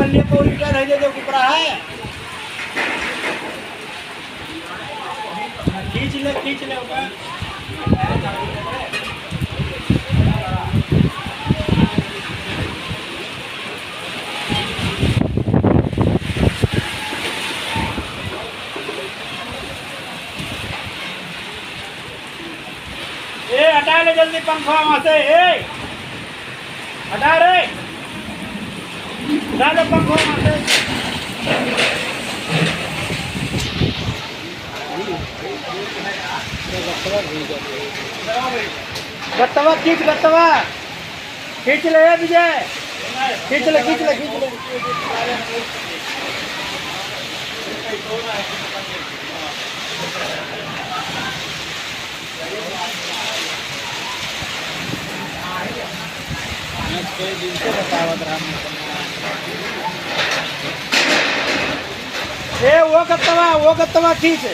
कर लिए को लीटर है जो कुपरा है खींच ले ऊपर ए हटा ले जल्दी पंखा वहां से ए हटा रे हटा ले पंखा वहां से गत्तवा खींच ले विजय खींच ले दिन से बतावत रहा वो गत्तवा खींच